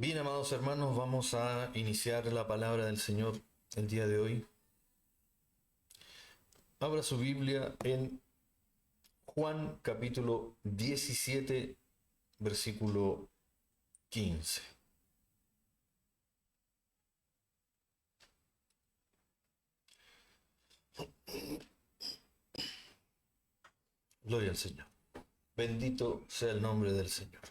Bien, amados hermanos, vamos a iniciar la palabra del Señor el día de hoy. Abra su Biblia en Juan capítulo 17, versículo 15. Gloria al Señor. Bendito sea el nombre del Señor.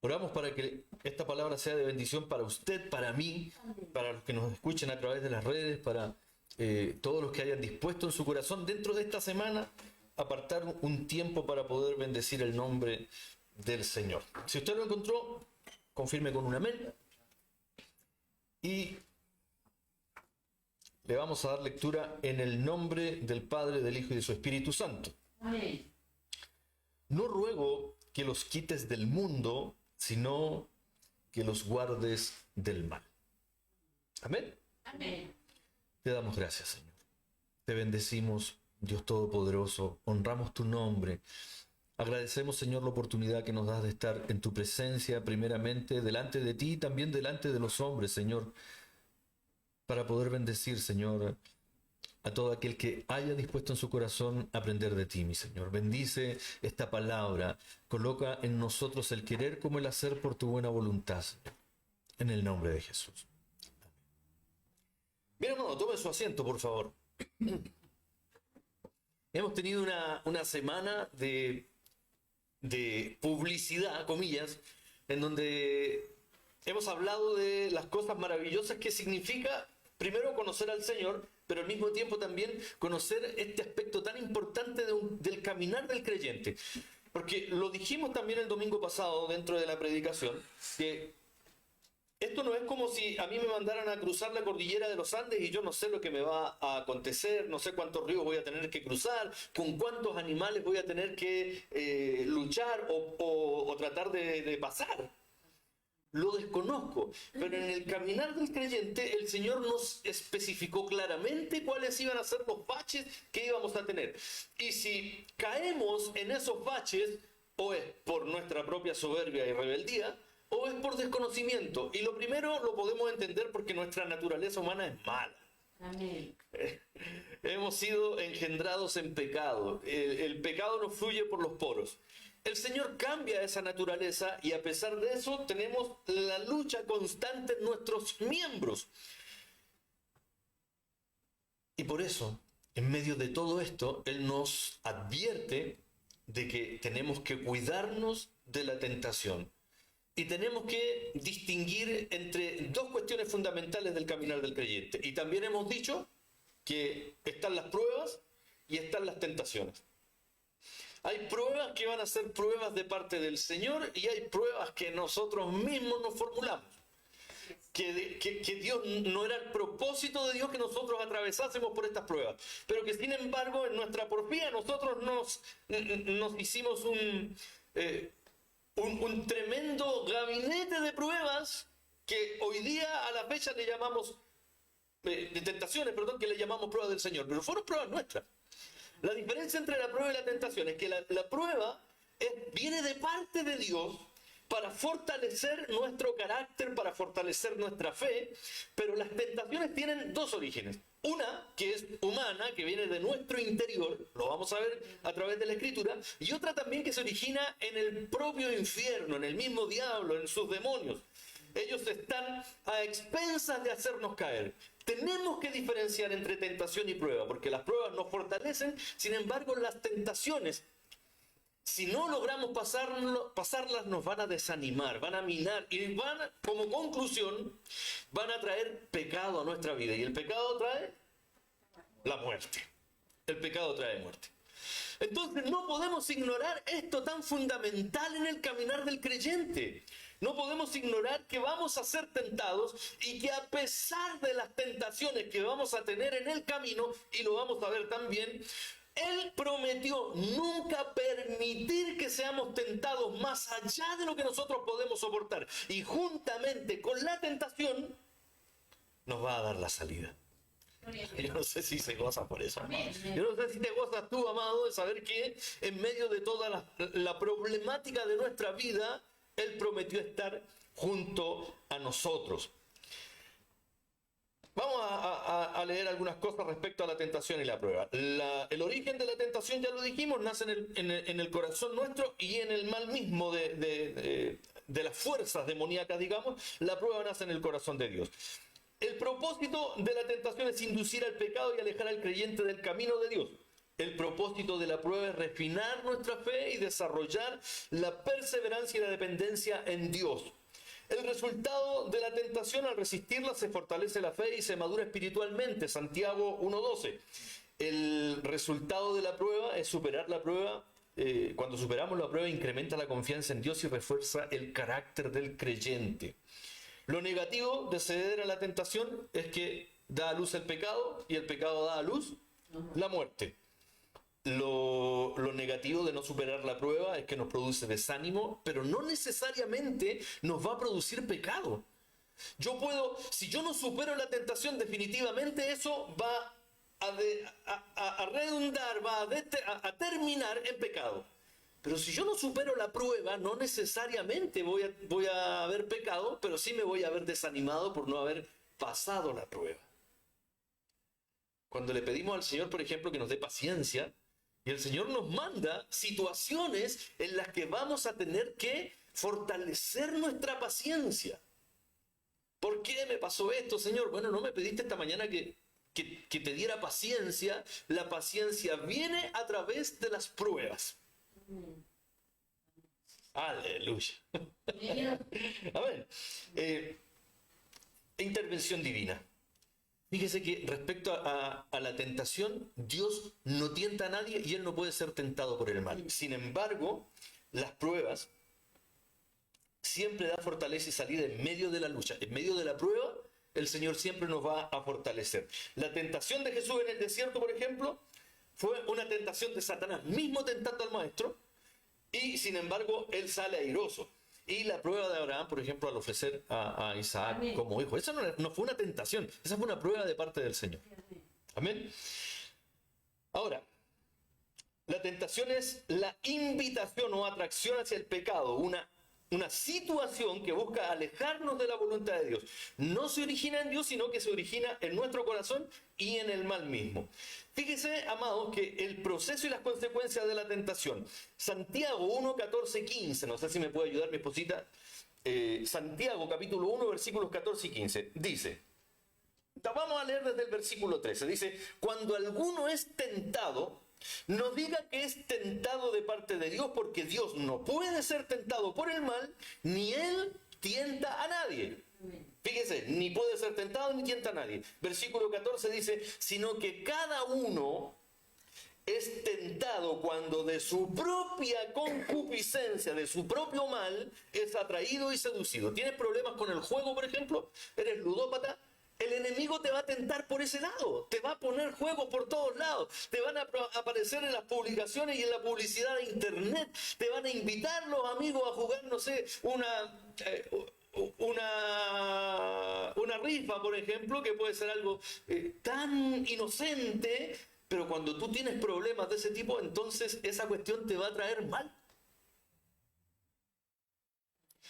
Oramos para que esta palabra sea de bendición para usted, para mí, para los que nos escuchen a través de las redes, para todos los que hayan dispuesto en su corazón dentro de esta semana apartar un tiempo para poder bendecir el nombre del Señor. Si usted lo encontró, confirme con un amén. Y le vamos a dar lectura en el nombre del Padre, del Hijo y de su Espíritu Santo. Amén. No ruego que los quites del mundo, sino que los guardes del mal. Amén. Amén. Te damos gracias, Señor. Te bendecimos, Dios Todopoderoso. Honramos tu nombre. Agradecemos, Señor, la oportunidad que nos das de estar en tu presencia, primeramente delante de ti y también delante de los hombres, Señor, para poder bendecir, Señor, a todo aquel que haya dispuesto en su corazón aprender de ti, mi Señor. Bendice esta palabra. Coloca en nosotros el querer como el hacer por tu buena voluntad, Señor. En el nombre de Jesús. Amén. Bien, hermano, tome su asiento, por favor. Hemos tenido una semana de publicidad, comillas, en donde hemos hablado de las cosas maravillosas que significa, primero, conocer al Señor, pero al mismo tiempo también conocer este aspecto tan importante del caminar del creyente. Porque lo dijimos también el domingo pasado dentro de la predicación, que esto no es como si a mí me mandaran a cruzar la cordillera de los Andes y yo no sé lo que me va a acontecer, no sé cuántos ríos voy a tener que cruzar, con cuántos animales voy a tener que luchar o tratar de pasar. Lo desconozco, pero en el caminar del creyente el Señor nos especificó claramente cuáles iban a ser los baches que íbamos a tener. Y si caemos en esos baches, o es por nuestra propia soberbia y rebeldía, o es por desconocimiento. Y lo primero lo podemos entender porque nuestra naturaleza humana es mala. Amén. Hemos sido engendrados en pecado. El pecado nos fluye por los poros. El Señor cambia esa naturaleza y a pesar de eso tenemos la lucha constante en nuestros miembros. Y por eso, en medio de todo esto, Él nos advierte de que tenemos que cuidarnos de la tentación. Y tenemos que distinguir entre dos cuestiones fundamentales del caminar del creyente. Y también hemos dicho que están las pruebas y están las tentaciones. Hay pruebas que van a ser pruebas de parte del Señor y hay pruebas que nosotros mismos nos formulamos. Que Dios no era el propósito de Dios que nosotros atravesásemos por estas pruebas. Pero que sin embargo en nuestra porfía nosotros nos hicimos un tremendo gabinete de pruebas que hoy día a la fecha le llamamos, de tentaciones, perdón, que le llamamos pruebas del Señor. Pero fueron pruebas nuestras. La diferencia entre la prueba y la tentación es que la prueba viene de parte de Dios para fortalecer nuestro carácter, para fortalecer nuestra fe, pero las tentaciones tienen dos orígenes. Una, que es humana, que viene de nuestro interior, lo vamos a ver a través de la Escritura, y otra también que se origina en el propio infierno, en el mismo diablo, en sus demonios. Ellos están a expensas de hacernos caer. Tenemos que diferenciar entre tentación y prueba, porque las pruebas nos fortalecen, sin embargo las tentaciones, si no logramos pasarlas, nos van a desanimar, van a minar y como conclusión, van a traer pecado a nuestra vida. Y el pecado trae la muerte. El pecado trae muerte. Entonces no podemos ignorar esto tan fundamental en el caminar del creyente. No podemos ignorar que vamos a ser tentados y que a pesar de las tentaciones que vamos a tener en el camino, y lo vamos a ver también, Él prometió nunca permitir que seamos tentados más allá de lo que nosotros podemos soportar. Y juntamente con la tentación nos va a dar la salida. Yo no sé si se goza por eso, amado. Yo no sé si te gozas tú, amado, de saber que en medio de toda la problemática de nuestra vida, Él prometió estar junto a nosotros. Vamos a leer algunas cosas respecto a la tentación y la prueba. El origen de la tentación, ya lo dijimos, nace en el corazón nuestro y en el mal mismo de las fuerzas demoníacas, digamos. La prueba nace en el corazón de Dios. El propósito de la tentación es inducir al pecado y alejar al creyente del camino de Dios. El propósito de la prueba es refinar nuestra fe y desarrollar la perseverancia y la dependencia en Dios. El resultado de la tentación, al resistirla, se fortalece la fe y se madura espiritualmente. Santiago 1:12. El resultado de la prueba es superar la prueba. Cuando superamos la prueba, incrementa la confianza en Dios y refuerza el carácter del creyente. Lo negativo de ceder a la tentación es que da a luz el pecado y el pecado da a luz la muerte. Lo negativo de no superar la prueba es que nos produce desánimo, pero no necesariamente nos va a producir pecado. Si yo no supero la tentación, definitivamente eso va a redundar, va a terminar en pecado. Pero si yo no supero la prueba, no necesariamente voy a haber pecado, pero sí me voy a haber desanimado por no haber pasado la prueba. Cuando le pedimos al Señor, por ejemplo, que nos dé paciencia, y el Señor nos manda situaciones en las que vamos a tener que fortalecer nuestra paciencia. ¿Por qué me pasó esto, Señor? Bueno, no me pediste esta mañana que te diera paciencia. La paciencia viene a través de las pruebas. Aleluya. Amén. Intervención divina. Fíjese que respecto a la tentación, Dios no tienta a nadie y Él no puede ser tentado por el mal. Sin embargo, las pruebas siempre da fortaleza y salida en medio de la lucha. En medio de la prueba, el Señor siempre nos va a fortalecer. La tentación de Jesús en el desierto, por ejemplo, fue una tentación de Satanás mismo tentando al maestro, y sin embargo, Él sale airoso. Y la prueba de Abraham, por ejemplo, al ofrecer a Isaac Amén. como hijo. Esa no fue una tentación, esa fue una prueba de parte del Señor. Amén. Ahora, la tentación es la invitación o atracción hacia el pecado, una situación que busca alejarnos de la voluntad de Dios. No se origina en Dios, sino que se origina en nuestro corazón y en el mal mismo. Fíjese, amados, que el proceso y las consecuencias de la tentación. Santiago 1, 14 y 15. No sé si me puede ayudar mi esposita. Santiago capítulo 1, versículos 14 y 15. Dice, vamos a leer desde el versículo 13. Dice, cuando alguno es tentado, no diga que es tentado de parte de Dios, porque Dios no puede ser tentado por el mal, ni Él tienta a nadie. Fíjese, ni puede ser tentado ni tienta a nadie. Versículo 14 dice, sino que cada uno es tentado cuando de su propia concupiscencia, de su propio mal, es atraído y seducido. ¿Tienes problemas con el juego, por ejemplo? ¿Eres ludópata? El enemigo te va a tentar por ese lado, te va a poner juegos por todos lados, te van a aparecer en las publicaciones y en la publicidad de internet, te van a invitar los amigos a jugar, no sé, una rifa, por ejemplo, que puede ser algo tan inocente, pero cuando tú tienes problemas de ese tipo, entonces esa cuestión te va a traer mal.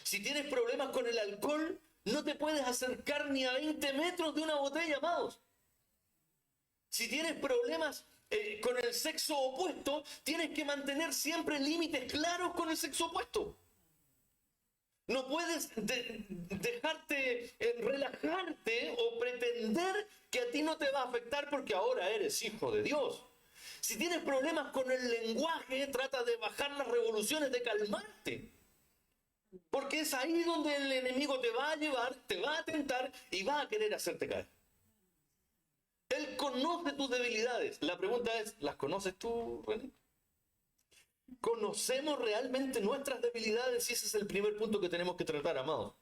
Si tienes problemas con el alcohol, no te puedes acercar ni a 20 metros de una botella, amados. Si tienes problemas con el sexo opuesto, tienes que mantener siempre límites claros con el sexo opuesto. No puedes dejarte relajarte o pretender que a ti no te va a afectar porque ahora eres hijo de Dios. Si tienes problemas con el lenguaje, trata de bajar las revoluciones, de calmarte. Porque es ahí donde el enemigo te va a llevar, te va a tentar y va a querer hacerte caer. Él conoce tus debilidades. La pregunta es, ¿las conoces tú, René? ¿Conocemos realmente nuestras debilidades? Y ese es el primer punto que tenemos que tratar, amados.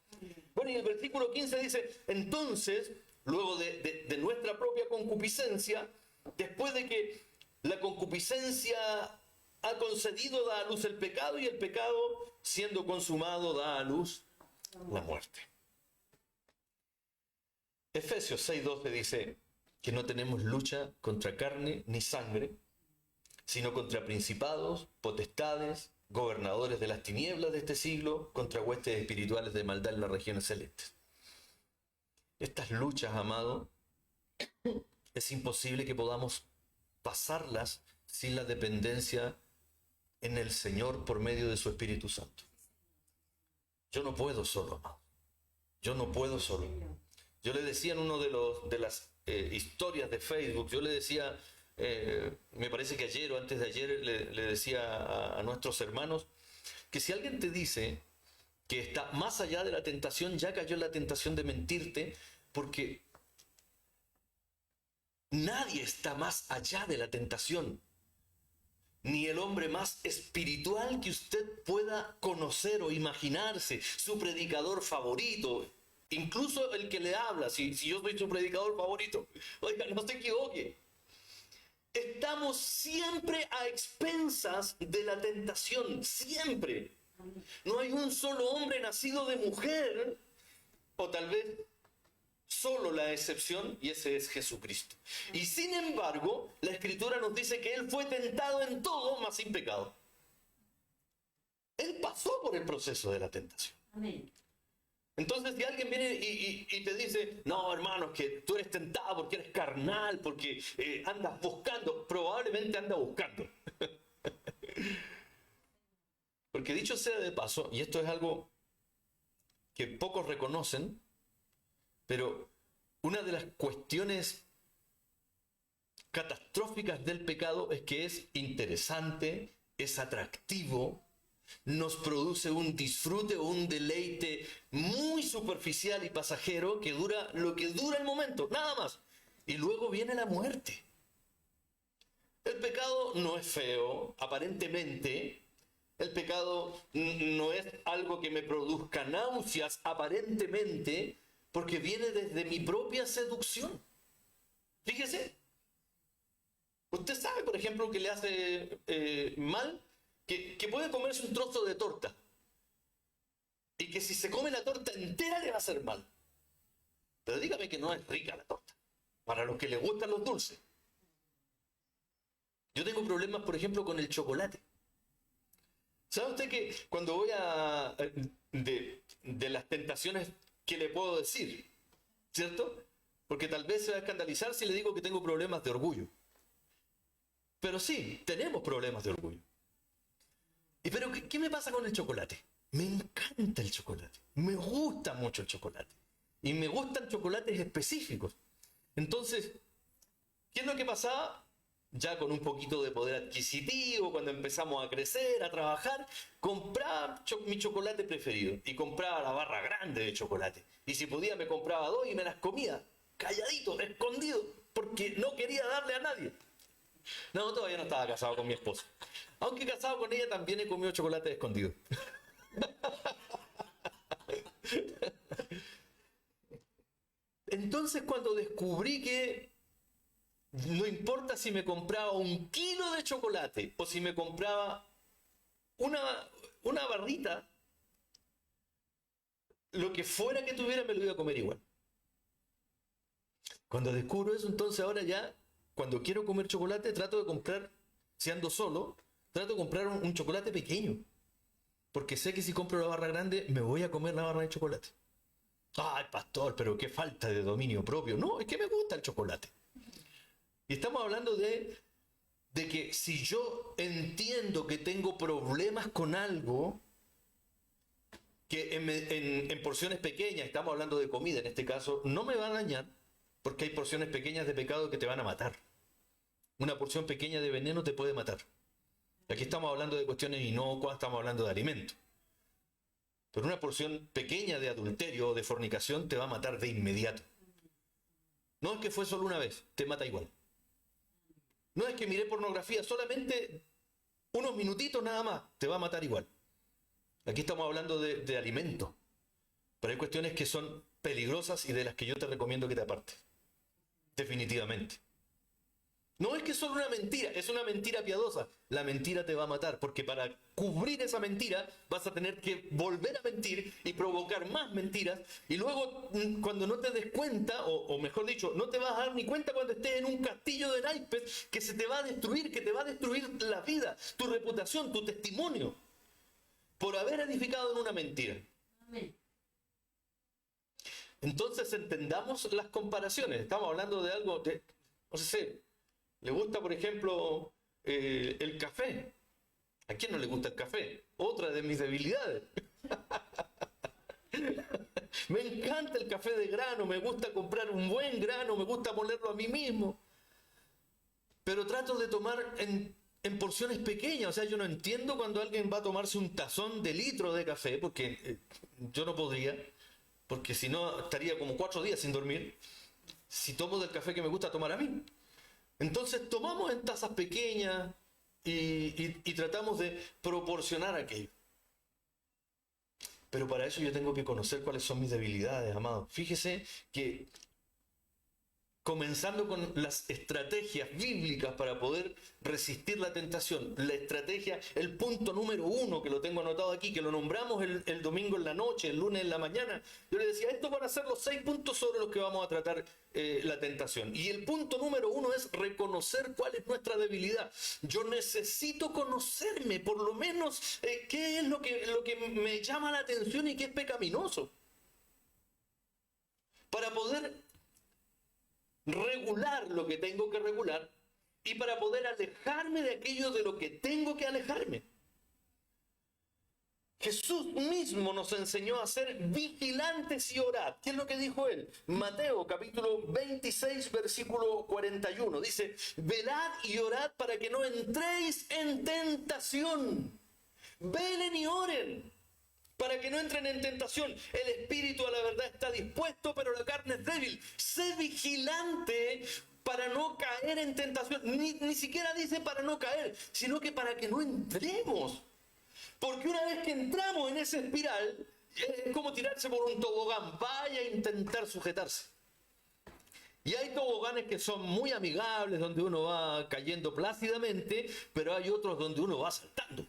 Bueno, y el versículo 15 dice, entonces, luego de nuestra propia concupiscencia, después de que la concupiscencia ha concedido, da a luz el pecado, y el pecado, siendo consumado, da a luz la muerte. Efesios 6:12 dice que no tenemos lucha contra carne ni sangre, sino contra principados, potestades, gobernadores de las tinieblas de este siglo contra huestes espirituales de maldad en las regiones celestes. Estas luchas, amado, es imposible que podamos pasarlas sin la dependencia en el Señor por medio de su Espíritu Santo. Yo no puedo solo, amado. Yo no puedo solo. Yo le decía en uno de las historias de Facebook, yo le decía, me parece que ayer o antes de ayer, le decía a nuestros hermanos, que si alguien te dice que está más allá de la tentación, ya cayó en la tentación de mentirte, porque nadie está más allá de la tentación. Ni el hombre más espiritual que usted pueda conocer o imaginarse, su predicador favorito, incluso el que le habla, si yo soy su predicador favorito, oiga, no se equivoque. Estamos siempre a expensas de la tentación, siempre. No hay un solo hombre nacido de mujer, o tal vez solo la excepción, y ese es Jesucristo. Y sin embargo, la Escritura nos dice que Él fue tentado en todo, mas sin pecado. Él pasó por el proceso de la tentación. Amén. Entonces, si alguien viene y te dice, no, hermano, que tú eres tentado porque eres carnal, porque andas buscando, probablemente anda buscando. Porque dicho sea de paso, y esto es algo que pocos reconocen, pero una de las cuestiones catastróficas del pecado es que es interesante, es atractivo, nos produce un disfrute o un deleite muy superficial y pasajero que dura lo que dura el momento, nada más. Y luego viene la muerte. El pecado no es feo, aparentemente. El pecado no es algo que me produzca náuseas, aparentemente, porque viene desde mi propia seducción. Fíjese. Usted sabe, por ejemplo, que le hace mal, que puede comerse un trozo de torta. Y que si se come la torta entera le va a hacer mal. Pero dígame que no es rica la torta. Para los que les gustan los dulces. Yo tengo problemas, por ejemplo, con el chocolate. ¿Sabe usted que cuando voy de las tentaciones que le puedo decir, ¿cierto? Porque tal vez se va a escandalizar si le digo que tengo problemas de orgullo. Pero sí, tenemos problemas de orgullo. Pero ¿qué me pasa con el chocolate? Me encanta el chocolate. Me gusta mucho el chocolate. Y me gustan chocolates específicos. Entonces, ¿qué es lo que pasaba? Ya con un poquito de poder adquisitivo, cuando empezamos a crecer, a trabajar, compraba mi chocolate preferido. Y compraba la barra grande de chocolate. Y si podía me compraba 2 y me las comía, calladito, escondido, porque no quería darle a nadie. No, todavía no estaba casado con mi esposa. Aunque casado con ella también he comido chocolate escondido. Entonces, cuando descubrí que no importa si me compraba 1 kilo de chocolate o si me compraba una barrita, lo que fuera que tuviera me lo iba a comer igual. Cuando descubro eso, entonces ahora ya, cuando quiero comer chocolate, trato de comprar, si ando solo, trato de comprar un chocolate pequeño. Porque sé que si compro la barra grande, me voy a comer la barra de chocolate. Ay, pastor, pero qué falta de dominio propio. No, es que me gusta el chocolate. Y estamos hablando de que si yo entiendo que tengo problemas con algo, que en porciones pequeñas, estamos hablando de comida en este caso, no me va a dañar, porque hay porciones pequeñas de pecado que te van a matar. Una porción pequeña de veneno te puede matar. Aquí estamos hablando de cuestiones inocuas, estamos hablando de alimento. Pero una porción pequeña de adulterio o de fornicación te va a matar de inmediato. No es que fue solo una vez, te mata igual. No es que miré pornografía, solamente unos minutitos nada más, te va a matar igual. Aquí estamos hablando de alimento. Pero hay cuestiones que son peligrosas y de las que yo te recomiendo que te apartes. Definitivamente. No es que es solo una mentira, es una mentira piadosa. La mentira te va a matar, porque para cubrir esa mentira vas a tener que volver a mentir y provocar más mentiras. Y luego, cuando no te des cuenta, o mejor dicho, no te vas a dar ni cuenta cuando estés en un castillo de naipes que se te va a destruir, que te va a destruir la vida, tu reputación, tu testimonio. por haber edificado en una mentira. Amén. Entonces entendamos las comparaciones. Estamos hablando de algo, no sé, le gusta, por ejemplo, el café. ¿A quién no le gusta el café? Otra de mis debilidades. Me encanta el café de grano, me gusta comprar un buen grano, me gusta molerlo a mí mismo. Pero trato de tomar en porciones pequeñas. O sea, yo no entiendo cuando alguien va a tomarse un tazón de litro de café, porque yo no podría, porque si no estaría como 4 días sin dormir, si tomo del café que me gusta tomar a mí. Entonces tomamos en tazas pequeñas y tratamos de proporcionar aquello. Pero para eso yo tengo que conocer cuáles son mis debilidades, amados. Fíjese que comenzando con las estrategias bíblicas para poder resistir la tentación, la estrategia, el punto número 1 que lo tengo anotado aquí, que lo nombramos el domingo en la noche, el lunes en la mañana, yo le decía, estos van a ser los 6 puntos sobre los que vamos a tratar la tentación. Y el punto número 1 es reconocer cuál es nuestra debilidad. Yo necesito conocerme, por lo menos, qué es lo que me llama la atención y qué es pecaminoso. Para poder regular lo que tengo que regular y para poder alejarme de aquello de lo que tengo que alejarme. Jesús mismo nos enseñó a ser vigilantes y orad. ¿Qué es lo que dijo él? Mateo capítulo 26 versículo 41 dice: velad y orad para que no entréis en tentación. Velen y oren para que no entren en tentación. El espíritu a la verdad está dispuesto, pero la carne es débil. Sé vigilante para no caer en tentación. Ni siquiera dice para no caer, sino que para que no entremos. Porque una vez que entramos en esa espiral, es como tirarse por un tobogán. Vaya a intentar sujetarse. Y hay toboganes que son muy amigables, donde uno va cayendo plácidamente, pero hay otros donde uno va saltando.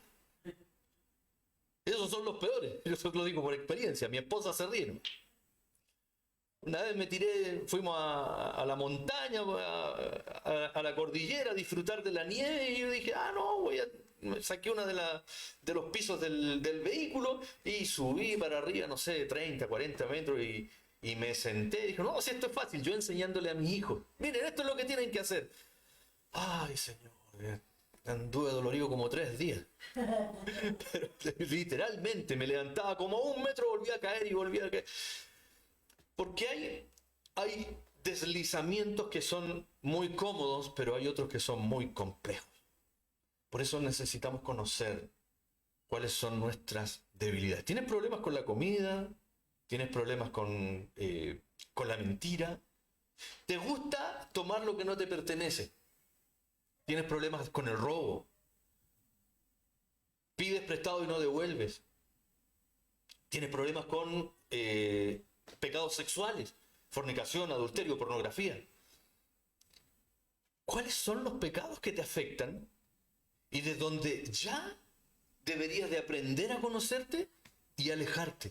Esos son los peores, yo lo digo por experiencia, mi esposa se ríe, ¿no? Una vez me tiré, fuimos a la montaña, a la cordillera, a disfrutar de la nieve, y yo dije, me saqué una de los pisos del vehículo y subí para arriba, no sé, 30, 40 metros y me senté y dije, no, si esto es fácil, yo enseñándole a mis hijos, miren, esto es lo que tienen que hacer. Ay, Señor, anduve dolorido como 3 días. Pero literalmente me levantaba como a 1 metro, volvía a caer y volvía a caer. Porque hay deslizamientos que son muy cómodos, pero hay otros que son muy complejos. Por eso necesitamos conocer cuáles son nuestras debilidades. ¿Tienes problemas con la comida? ¿Tienes problemas con la mentira? ¿Te gusta tomar lo que no te pertenece? ¿Tienes problemas con el robo? ¿Pides prestado y no devuelves? ¿Tienes problemas con pecados sexuales? Fornicación, adulterio, pornografía. ¿Cuáles son los pecados que te afectan? Y de donde ya deberías de aprender a conocerte y alejarte.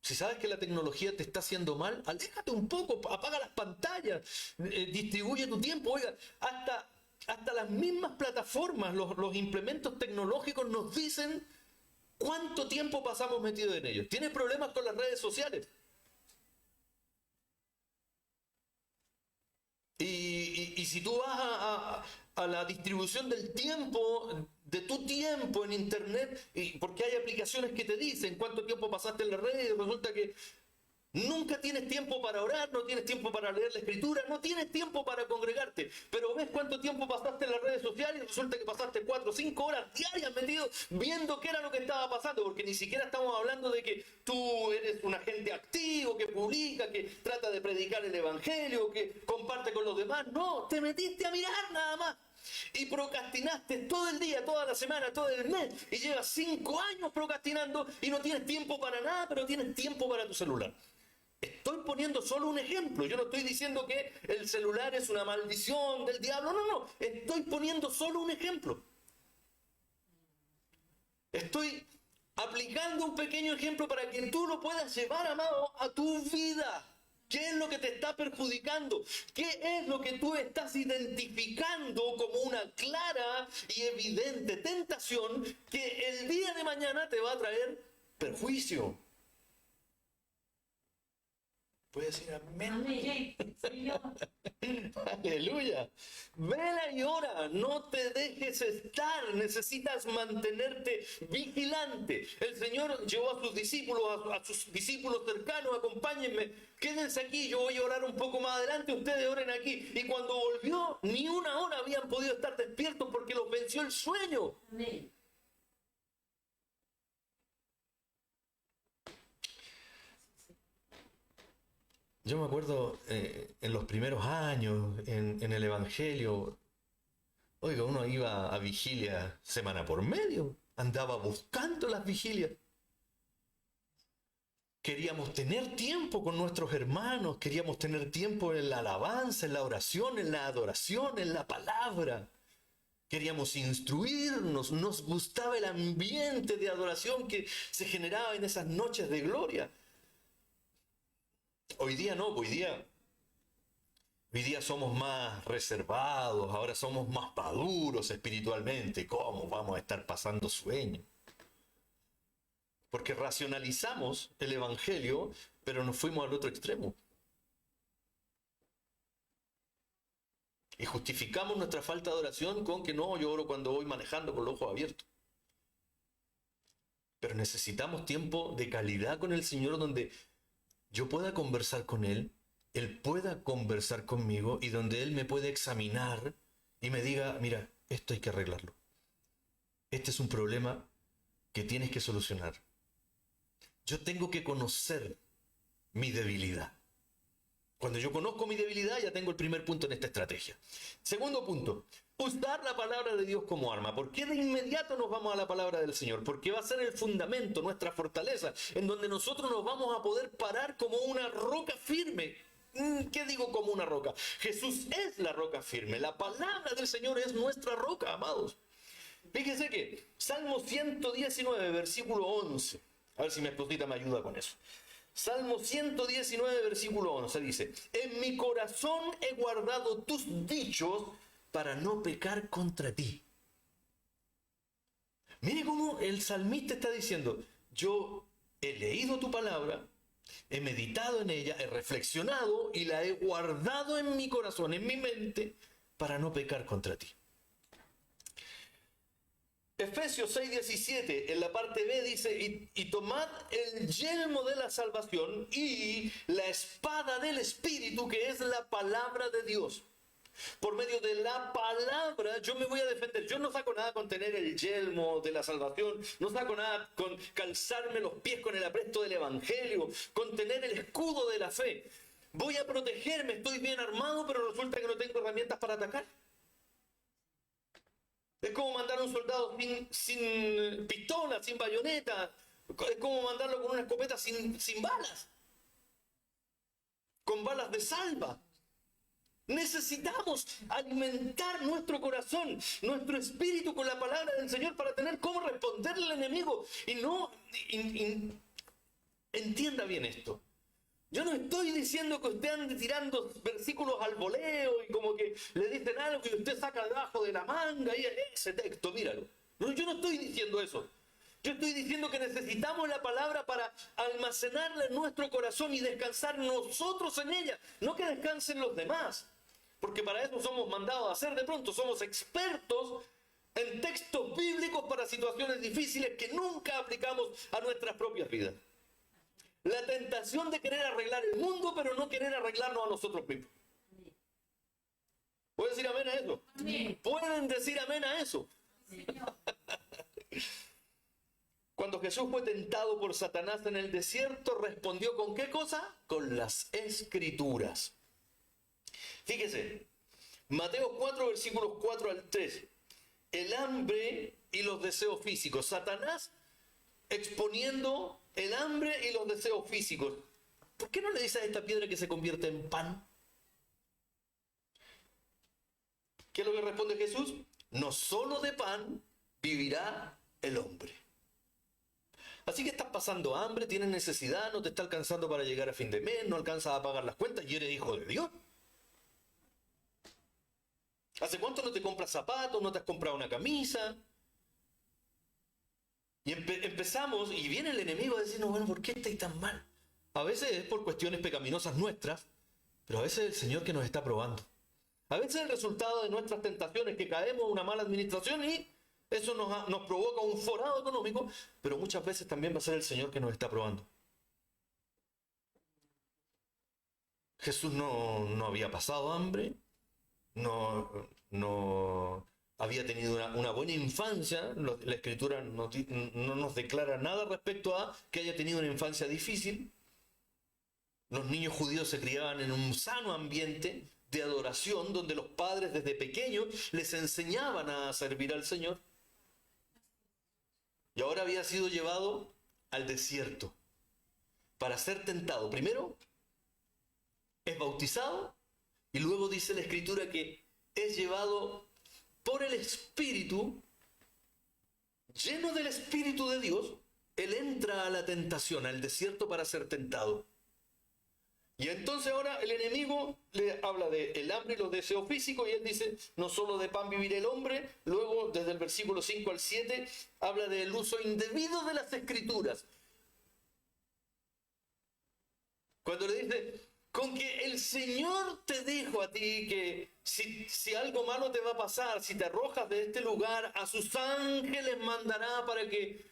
Si sabes que la tecnología te está haciendo mal, aléjate un poco, apaga las pantallas, distribuye tu tiempo. Oiga, hasta las mismas plataformas, los implementos tecnológicos nos dicen cuánto tiempo pasamos metidos en ellos. ¿Tienes problemas con las redes sociales? Y si tú vas a la distribución del tiempo, de tu tiempo en internet, porque hay aplicaciones que te dicen cuánto tiempo pasaste en la red, y resulta que nunca tienes tiempo para orar, no tienes tiempo para leer la escritura, no tienes tiempo para congregarte, pero ves cuánto tiempo pasaste en las redes sociales y resulta que pasaste 4 o 5 horas diarias metido viendo qué era lo que estaba pasando, porque ni siquiera estamos hablando de que tú eres un agente activo, que publica, que trata de predicar el evangelio, que comparte con los demás. No, te metiste a mirar nada más. Y procrastinaste todo el día, toda la semana, todo el mes, y llevas 5 años procrastinando y no tienes tiempo para nada, pero tienes tiempo para tu celular. Estoy poniendo solo un ejemplo. Yo no estoy diciendo que el celular es una maldición del diablo. No. Estoy poniendo solo un ejemplo. Estoy aplicando un pequeño ejemplo para que tú lo puedas llevar, amado, a tu vida. ¿Qué es lo que te está perjudicando? ¿Qué es lo que tú estás identificando como una clara y evidente tentación que el día de mañana te va a traer perjuicio? Puedes decir amén. Amén. Señor. Aleluya. Vela y ora, no te dejes estar, necesitas mantenerte vigilante. El Señor llevó a sus discípulos cercanos, acompáñenme, quédense aquí, yo voy a orar un poco más adelante, ustedes oren aquí. Y cuando volvió, ni una hora habían podido estar despiertos porque los venció el sueño. Amén. Yo me acuerdo en los primeros años, en el Evangelio, oiga, uno iba a vigilia semana por medio, andaba buscando las vigilias. Queríamos tener tiempo con nuestros hermanos, queríamos tener tiempo en la alabanza, en la oración, en la adoración, en la palabra. Queríamos instruirnos, nos gustaba el ambiente de adoración que se generaba en esas noches de gloria. Hoy día no, hoy día somos más reservados, ahora somos más maduros espiritualmente. ¿Cómo vamos a estar pasando sueño? Porque racionalizamos el Evangelio, pero nos fuimos al otro extremo. Y justificamos nuestra falta de oración con que no, yo oro cuando voy manejando con los ojos abiertos. Pero necesitamos tiempo de calidad con el Señor donde yo pueda conversar con Él, Él pueda conversar conmigo y donde Él me puede examinar y me diga, mira, esto hay que arreglarlo. Este es un problema que tienes que solucionar. Yo tengo que conocer mi debilidad. Cuando yo conozco mi debilidad, ya tengo el primer punto en esta estrategia. Segundo punto, usar la palabra de Dios como arma. ¿Por qué de inmediato nos vamos a la palabra del Señor? Porque va a ser el fundamento, nuestra fortaleza, en donde nosotros nos vamos a poder parar como una roca firme. ¿Qué digo como una roca? Jesús es la roca firme. La palabra del Señor es nuestra roca, amados. Fíjense que Salmo 119, versículo 11. A ver si mi esposita me ayuda con eso. Salmo 119, versículo 11 dice, en mi corazón he guardado tus dichos para no pecar contra ti. Mire cómo el salmista está diciendo, yo he leído tu palabra, he meditado en ella, he reflexionado y la he guardado en mi corazón, en mi mente, para no pecar contra ti. Efesios 6:17, en la parte B dice, y tomad el yelmo de la salvación y la espada del Espíritu, que es la palabra de Dios. Por medio de la palabra yo me voy a defender. Yo no saco nada con tener el yelmo de la salvación, no saco nada con calzarme los pies con el apresto del Evangelio, con tener el escudo de la fe. Voy a protegerme, estoy bien armado, pero resulta que no tengo herramientas para atacar. Es como mandar a un soldado sin pistola, sin bayoneta. Es como mandarlo con una escopeta sin balas. Con balas de salva. Necesitamos alimentar nuestro corazón, nuestro espíritu con la palabra del Señor para tener cómo responderle al enemigo. Y no... entienda bien esto. Yo no estoy diciendo que usted ande tirando versículos al voleo y como que le dicen algo y usted saca debajo de la manga y ese texto, míralo. No, yo no estoy diciendo eso. Yo estoy diciendo que necesitamos la palabra para almacenarla en nuestro corazón y descansar nosotros en ella, no que descansen los demás. Porque para eso somos mandados a hacer de pronto, somos expertos en textos bíblicos para situaciones difíciles que nunca aplicamos a nuestras propias vidas. La tentación de querer arreglar el mundo, pero no querer arreglarnos a nosotros mismos. ¿Pueden decir amén a eso? Amén. ¿Pueden decir amén a eso? Señor. Cuando Jesús fue tentado por Satanás en el desierto, respondió ¿con qué cosa? Con las Escrituras. Fíjese, Mateo 4, versículos 4 al 3. El hambre y los deseos físicos. Satanás exponiendo el hambre y los deseos físicos. ¿Por qué no le dice a esta piedra que se convierte en pan? ¿Qué es lo que responde Jesús? No solo de pan vivirá el hombre. Así que estás pasando hambre, tienes necesidad, no te está alcanzando para llegar a fin de mes, no alcanzas a pagar las cuentas y eres hijo de Dios. ¿Hace cuánto no te compras zapatos, no te has comprado una camisa? Y empezamos, y viene el enemigo a decirnos, bueno, ¿por qué estáis tan mal? A veces es por cuestiones pecaminosas nuestras, pero a veces es el Señor que nos está probando. A veces es el resultado de nuestras tentaciones, que caemos en una mala administración y eso nos provoca un forado económico, pero muchas veces también va a ser el Señor que nos está probando. Jesús no había pasado hambre, no había tenido una buena infancia. La Escritura no nos declara nada respecto a que haya tenido una infancia difícil. Los niños judíos se criaban en un sano ambiente de adoración, donde los padres desde pequeños les enseñaban a servir al Señor. Y ahora había sido llevado al desierto para ser tentado. Primero es bautizado y luego dice la Escritura que es llevado por el Espíritu, lleno del Espíritu de Dios. Él entra a la tentación, al desierto para ser tentado. Y entonces ahora el enemigo le habla del hambre y los deseos físicos, y él dice, no solo de pan vivirá el hombre. Luego, desde el versículo 5 al 7, habla del uso indebido de las Escrituras. Cuando le dice, con que el Señor te dijo a ti que si algo malo te va a pasar, si te arrojas de este lugar, a sus ángeles mandará para que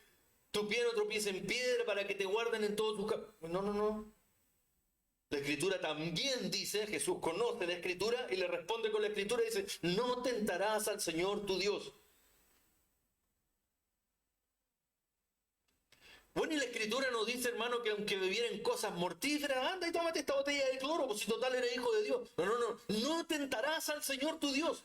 tu pie no tropiece en piedra, para que te guarden en todos tus caminos. No. La Escritura también dice, Jesús conoce la Escritura y le responde con la Escritura y dice, no tentarás al Señor tu Dios. Bueno, y la Escritura nos dice, hermano, que aunque bebieran cosas mortíferas, anda y tómate esta botella de cloro, pues si total eres hijo de Dios. No tentarás al Señor tu Dios.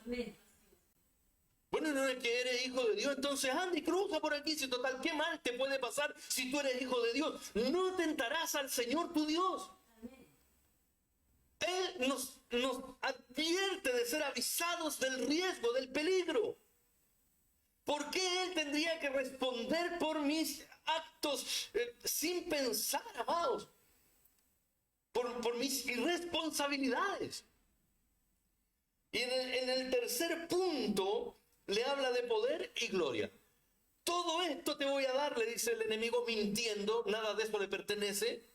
Bueno, no es que eres hijo de Dios, entonces anda y cruza por aquí, si total, ¿qué mal te puede pasar si tú eres hijo de Dios? No tentarás al Señor tu Dios. Él nos advierte de ser avisados del riesgo, del peligro. ¿Por qué Él tendría que responder por mis actos sin pensar, amados? Por mis irresponsabilidades. Y en el tercer punto le habla de poder y gloria. Todo esto te voy a dar, le dice el enemigo mintiendo, nada de eso le pertenece.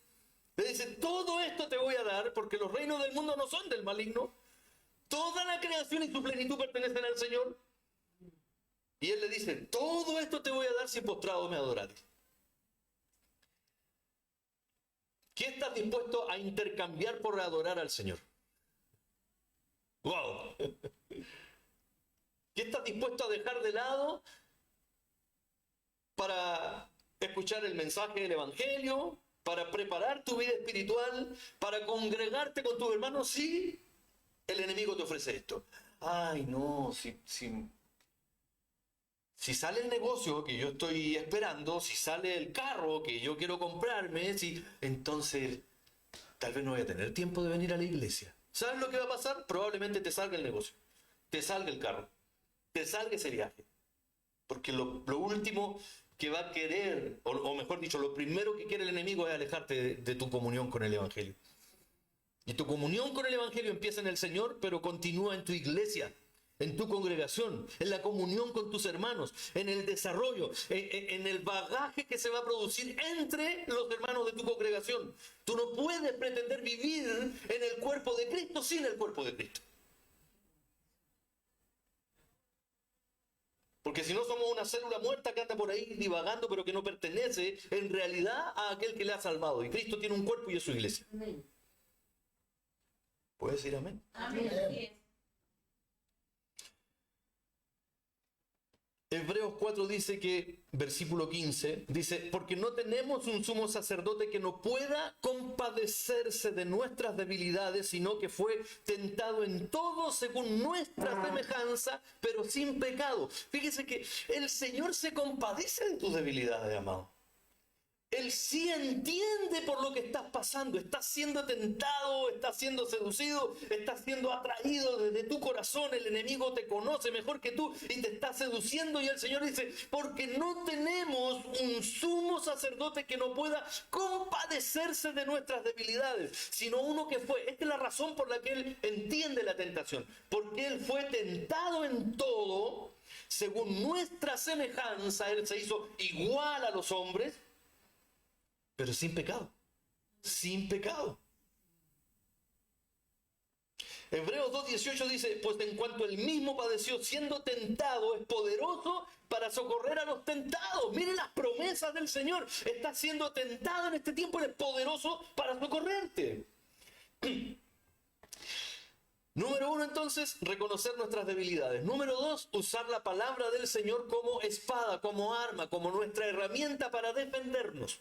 Le dice, todo esto te voy a dar porque los reinos del mundo no son del maligno. Toda la creación y su plenitud pertenecen al Señor. Y Él le dice, todo esto te voy a dar si postrado me adorares. ¿Qué estás dispuesto a intercambiar por adorar al Señor? ¡Wow! ¿Qué estás dispuesto a dejar de lado para escuchar el mensaje del Evangelio? Para preparar tu vida espiritual, para congregarte con tus hermanos, sí, el enemigo te ofrece esto. Ay, no, si sale el negocio que yo estoy esperando, si sale el carro que yo quiero comprarme, entonces tal vez no voy a tener tiempo de venir a la iglesia. ¿Sabes lo que va a pasar? Probablemente te salga el negocio, te salga el carro, te salga ese viaje. Porque lo último que va a querer, o mejor dicho, lo primero que quiere el enemigo es alejarte de tu comunión con el Evangelio. Y tu comunión con el Evangelio empieza en el Señor, pero continúa en tu iglesia, en tu congregación, en la comunión con tus hermanos, en el desarrollo, en el bagaje que se va a producir entre los hermanos de tu congregación. Tú no puedes pretender vivir en el cuerpo de Cristo sin el cuerpo de Cristo. Porque si no, somos una célula muerta que anda por ahí divagando, pero que no pertenece en realidad a aquel que le ha salvado. Y Cristo tiene un cuerpo y es su iglesia. Amén. ¿Puedes decir amén? Amén. Hebreos 4 dice que, versículo 15, dice, porque no tenemos un sumo sacerdote que no pueda compadecerse de nuestras debilidades, sino que fue tentado en todo según nuestra semejanza, pero sin pecado. Fíjese que el Señor se compadece de tus debilidades, amado. Él sí entiende por lo que estás pasando. Estás siendo tentado, estás siendo seducido, estás siendo atraído desde tu corazón. El enemigo te conoce mejor que tú y te está seduciendo. Y el Señor dice, porque no tenemos un sumo sacerdote que no pueda compadecerse de nuestras debilidades, sino uno que fue. Esta es la razón por la que Él entiende la tentación. Porque Él fue tentado en todo, según nuestra semejanza. Él se hizo igual a los hombres, pero sin pecado. Sin pecado. Hebreos 2:18 dice, pues en cuanto él mismo padeció siendo tentado, es poderoso para socorrer a los tentados. Miren las promesas del Señor. Estás siendo tentado en este tiempo, él es poderoso para socorrerte. Número 1, entonces, reconocer nuestras debilidades. Número 2, usar la palabra del Señor como espada, como arma, como nuestra herramienta para defendernos.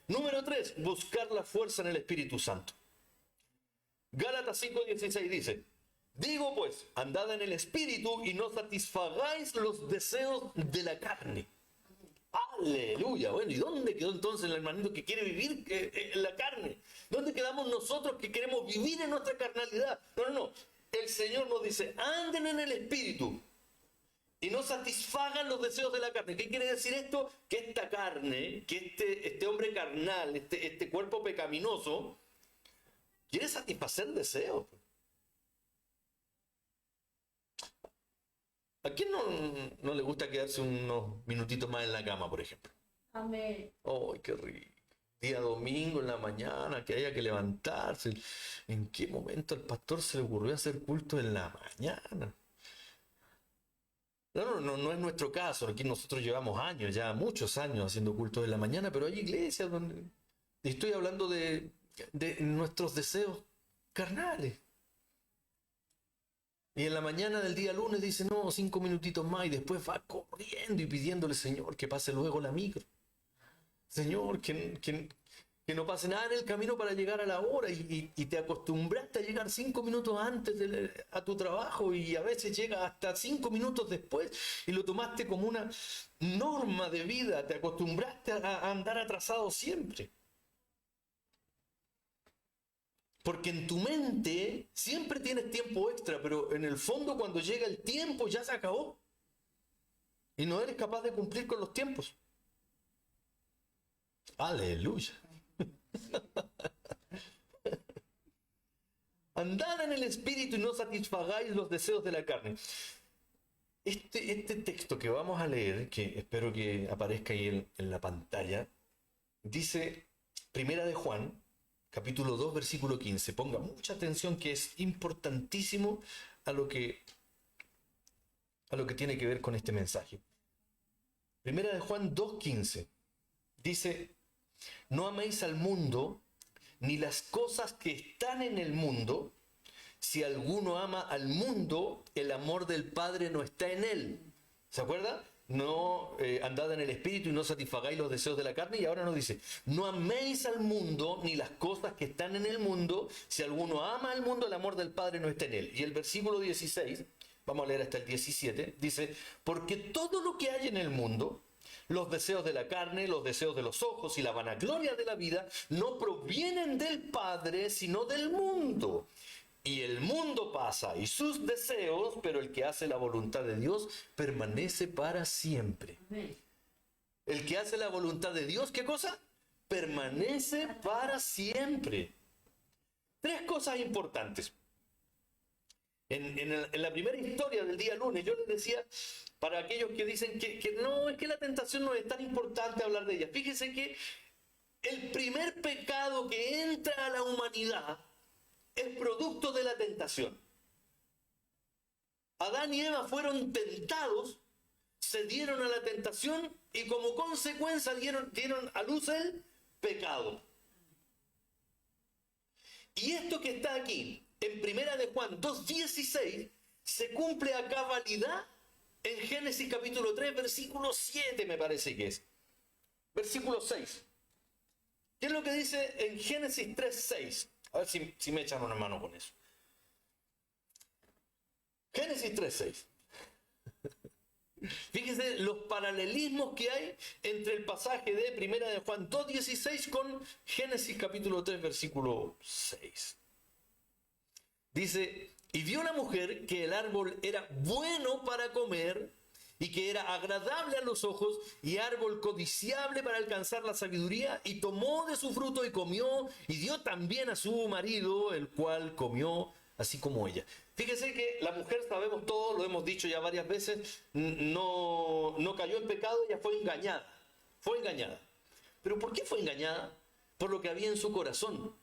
Número 3, buscar la fuerza en el Espíritu Santo. Gálatas 5:16 dice, digo pues, andad en el Espíritu y no satisfagáis los deseos de la carne. Aleluya. Bueno, ¿y dónde quedó entonces el hermanito que quiere vivir en la carne? ¿Dónde quedamos nosotros que queremos vivir en nuestra carnalidad? No. El Señor nos dice, anden en el Espíritu y no satisfagan los deseos de la carne. ¿Qué quiere decir esto? Que esta carne, que este hombre carnal, este cuerpo pecaminoso, quiere satisfacer deseos. ¿A quién no le gusta quedarse unos minutitos más en la cama, por ejemplo? Amén. ¡Ay, qué rico! Día domingo en la mañana, que haya que levantarse. ¿En qué momento al pastor se le ocurrió hacer culto en la mañana? No es nuestro caso. Aquí nosotros llevamos años, ya muchos años haciendo cultos en la mañana, pero hay iglesias donde estoy hablando de nuestros deseos carnales. Y en la mañana del día lunes dice, no, 5 minutitos más, y después va corriendo y pidiéndole, Señor, que pase luego la micro. Señor, que no pase nada en el camino para llegar a la hora, y te acostumbraste a llegar 5 minutos antes a tu trabajo, y a veces llega hasta 5 minutos después, y lo tomaste como una norma de vida, te acostumbraste a andar atrasado siempre. Porque en tu mente siempre tienes tiempo extra, pero en el fondo cuando llega el tiempo ya se acabó. Y no eres capaz de cumplir con los tiempos. Aleluya. Andad en el Espíritu y no satisfagáis los deseos de la carne. Este texto que vamos a leer, que espero que aparezca ahí en la pantalla, dice Primera de Juan, capítulo 2, versículo 15. Ponga mucha atención, que es importantísimo a lo que tiene que ver con este mensaje. Primera de Juan 2:15 dice, no améis al mundo ni las cosas que están en el mundo. Si alguno ama al mundo, el amor del Padre no está en él. ¿Se acuerda? No andad en el Espíritu y no satisfagáis los deseos de la carne. Y ahora nos dice, no améis al mundo ni las cosas que están en el mundo. Si alguno ama al mundo, el amor del Padre no está en él. Y el versículo 16, vamos a leer hasta el 17, dice, porque todo lo que hay en el mundo, los deseos de la carne, los deseos de los ojos y la vanagloria de la vida, no provienen del Padre, sino del mundo. Y el mundo pasa y sus deseos, pero el que hace la voluntad de Dios permanece para siempre. Amén. El que hace la voluntad de Dios, ¿qué cosa? Permanece para siempre. 3 cosas importantes. En la primera historia del día lunes, yo les decía, para aquellos que dicen que no, es que la tentación no es tan importante hablar de ella. Fíjense que el primer pecado que entra a la humanidad es producto de la tentación. Adán y Eva fueron tentados, cedieron a la tentación y como consecuencia dieron a luz el pecado. Y esto que está aquí, en Primera de Juan 2:16, se cumple a cabalidad en Génesis capítulo 3, versículo 7 me parece que es. Versículo 6. ¿Qué es lo que dice en Génesis 3:6? A ver si me echan una mano con eso. Génesis 3:6. Fíjese los paralelismos que hay entre el pasaje de Primera de Juan 2:16 con Génesis capítulo 3, versículo 6. Dice, y vio la mujer que el árbol era bueno para comer y que era agradable a los ojos y árbol codiciable para alcanzar la sabiduría, y tomó de su fruto y comió y dio también a su marido, el cual comió así como ella. Fíjese que la mujer, sabemos todo, lo hemos dicho ya varias veces, no cayó en pecado, ella fue engañada. Fue engañada. ¿Pero por qué fue engañada? Por lo que había en su corazón.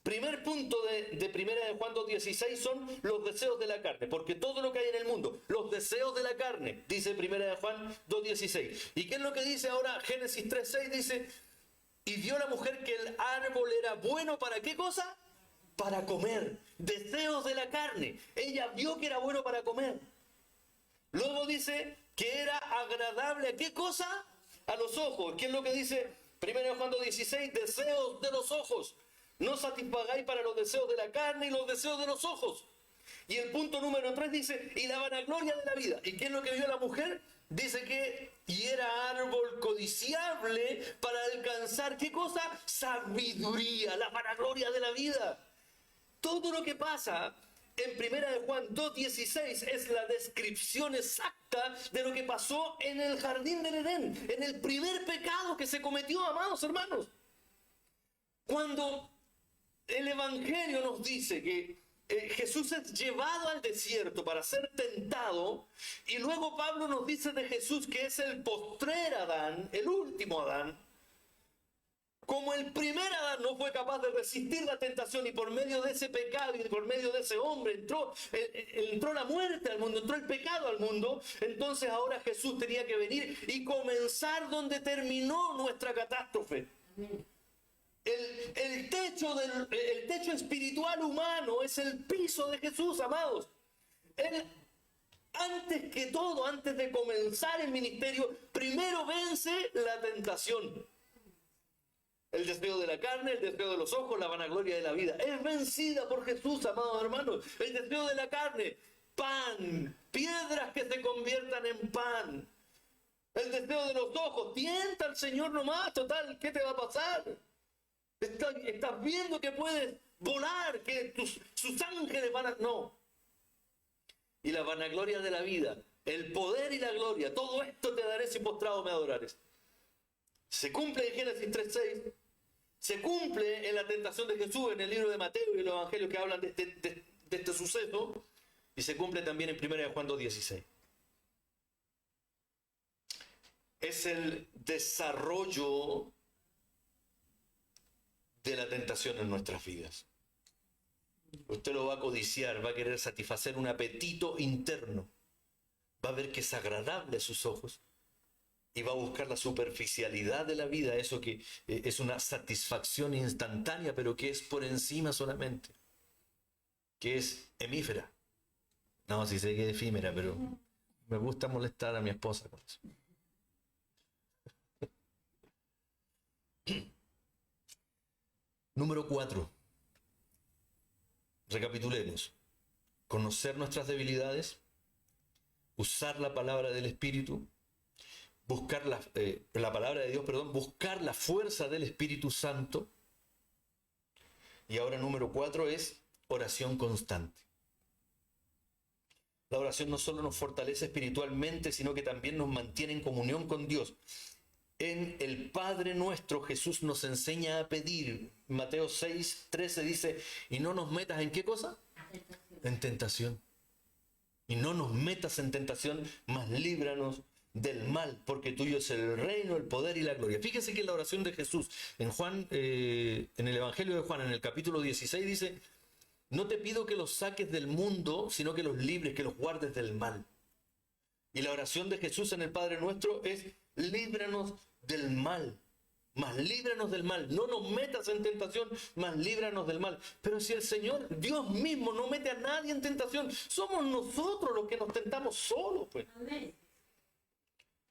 Primer punto de Primera de Juan 2:16 son los deseos de la carne, porque todo lo que hay en el mundo, los deseos de la carne, dice Primera de Juan 2:16. ¿Y qué es lo que dice ahora Génesis 3:6? Dice, y vio la mujer que el árbol era bueno para ¿qué cosa? Para comer. Deseos de la carne. Ella vio que era bueno para comer. Luego dice que era agradable ¿a qué cosa? A los ojos. ¿Qué es lo que dice Primera de Juan 2:16? Deseos de los ojos. No satisfagáis para los deseos de la carne y los deseos de los ojos. Y el punto número 3 dice, y la vanagloria de la vida. ¿Y qué es lo que vio la mujer? Dice que, y era árbol codiciable para alcanzar, ¿qué cosa? Sabiduría, la vanagloria de la vida. Todo lo que pasa en Primera de Juan 2:16 es la descripción exacta de lo que pasó en el jardín del Edén, en el primer pecado que se cometió, amados hermanos. Cuando el Evangelio nos dice que Jesús es llevado al desierto para ser tentado, y luego Pablo nos dice de Jesús que es el postrer Adán, el último Adán. Como el primer Adán no fue capaz de resistir la tentación y por medio de ese pecado y por medio de ese hombre entró la muerte al mundo, entró el pecado al mundo, entonces ahora Jesús tenía que venir y comenzar donde terminó nuestra catástrofe. El techo espiritual humano es el piso de Jesús, amados. Él, antes que todo, antes de comenzar el ministerio, primero vence la tentación. El deseo de la carne, el deseo de los ojos, la vanagloria de la vida. Es vencida por Jesús, amados hermanos. El deseo de la carne, pan, piedras que se conviertan en pan. El deseo de los ojos, tienta al Señor nomás, total, ¿qué te va a pasar? Estás viendo que puedes volar, que sus ángeles van a... No. Y la vanagloria de la vida, el poder y la gloria, todo esto te daré si postrado me adorares. Se cumple en Génesis 3:6, se cumple en la tentación de Jesús, en el libro de Mateo y los evangelios que hablan de este suceso, y se cumple también en 1 de Juan 2:16. Es el desarrollo de la tentación en nuestras vidas. Usted lo va a codiciar, va a querer satisfacer un apetito interno, va a ver que es agradable a sus ojos y va a buscar la superficialidad de la vida, eso que es una satisfacción instantánea, pero que es por encima solamente, que es efímera. No, sí sé que es efímera, pero me gusta molestar a mi esposa con eso. Número 4. Recapitulemos. Conocer nuestras debilidades, usar la palabra del Espíritu, buscar la palabra de Dios, buscar la fuerza del Espíritu Santo. Y ahora número 4 es oración constante. La oración no solo nos fortalece espiritualmente, sino que también nos mantiene en comunión con Dios. En el Padre Nuestro Jesús nos enseña a pedir. Mateo 6:13 dice, y no nos metas ¿en qué cosa? En tentación. Y no nos metas en tentación, mas líbranos del mal, porque tuyo es el reino, el poder y la gloria. Fíjese que la oración de Jesús en Juan, en el Evangelio de Juan, en el capítulo 16 dice, no te pido que los saques del mundo, sino que los libres, que los guardes del mal. Y la oración de Jesús en el Padre Nuestro es, líbranos del mal, mas líbranos del mal. No nos metas en tentación, mas líbranos del mal. Pero si el Señor, Dios mismo, no mete a nadie en tentación, somos nosotros los que nos tentamos solos, pues. Amén.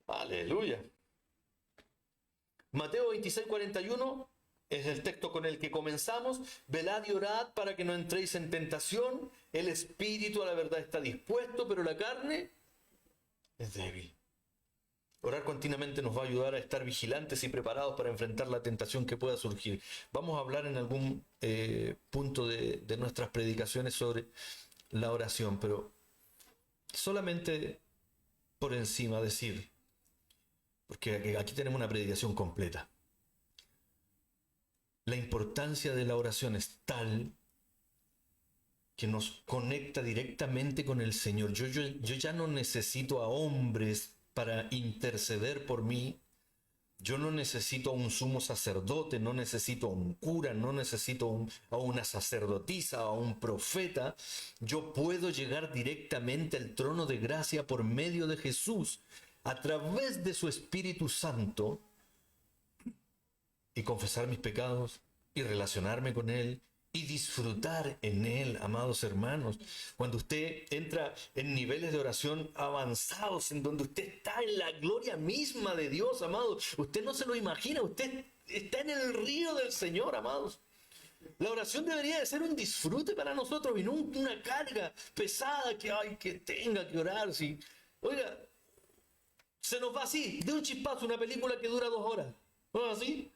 Aleluya. Mateo 26:41 es el texto con el que comenzamos. Velad y orad para que no entréis en tentación. El espíritu a la verdad está dispuesto, pero la carne es débil. Orar continuamente nos va a ayudar a estar vigilantes y preparados para enfrentar la tentación que pueda surgir. Vamos a hablar en algún punto de nuestras predicaciones sobre la oración, pero solamente por encima decir, porque aquí tenemos una predicación completa. La importancia de la oración es tal que nos conecta directamente con el Señor. Yo ya no necesito a hombres para interceder por mí. Yo no necesito a un sumo sacerdote, no necesito a un cura, no necesito a una sacerdotisa, a un profeta. Yo puedo llegar directamente al trono de gracia por medio de Jesús, a través de su Espíritu Santo, y confesar mis pecados, y relacionarme con Él, y disfrutar en Él, amados hermanos. Cuando usted entra en niveles de oración avanzados, en donde usted está en la gloria misma de Dios, amados, usted no se lo imagina, usted está en el río del Señor, amados. La oración debería de ser un disfrute para nosotros y no una carga pesada que tenga que orar. ¿Sí? Oiga, se nos va así, de un chispazo, una película que dura 2 horas. ¿No es así?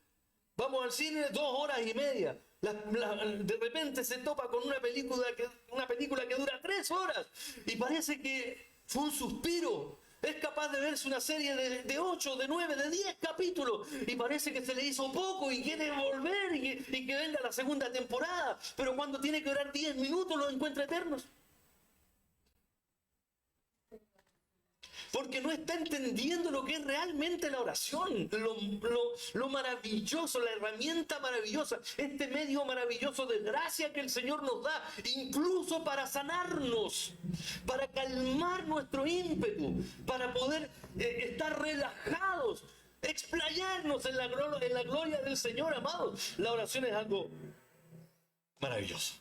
Vamos al cine 2 horas y media. De repente se topa con una película que dura 3 horas y parece que fue un suspiro. Es capaz de verse una serie de 8, de 9, de 10 capítulos y parece que se le hizo poco y quiere volver y que venga la segunda temporada. Pero cuando tiene que orar 10 minutos los encuentra eternos. Porque no está entendiendo lo que es realmente la oración, lo maravilloso, la herramienta maravillosa, este medio maravilloso de gracia que el Señor nos da, incluso para sanarnos, para calmar nuestro ímpetu, para poder estar relajados, explayarnos en la gloria del Señor, amados. La oración es algo maravilloso.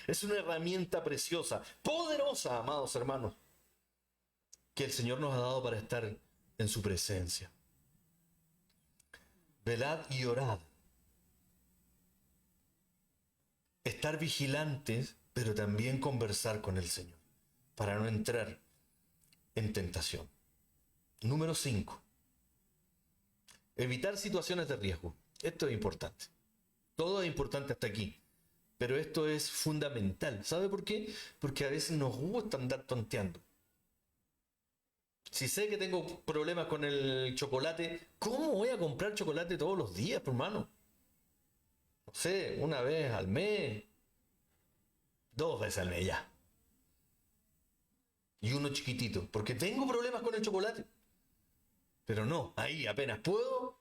Es una herramienta preciosa, poderosa, amados hermanos, que el Señor nos ha dado para estar en su presencia. Velad y orad. Estar vigilantes, pero también conversar con el Señor, para no entrar en tentación. Número 5. Evitar situaciones de riesgo. Esto es importante. Todo es importante hasta aquí, pero esto es fundamental. ¿Sabe por qué? Porque a veces nos gusta andar tonteando. Si sé que tengo problemas con el chocolate, ¿cómo voy a comprar chocolate todos los días, hermano? No sé, una vez al mes, 2 veces al mes ya. Y uno chiquitito, porque tengo problemas con el chocolate. Pero no, ahí apenas puedo,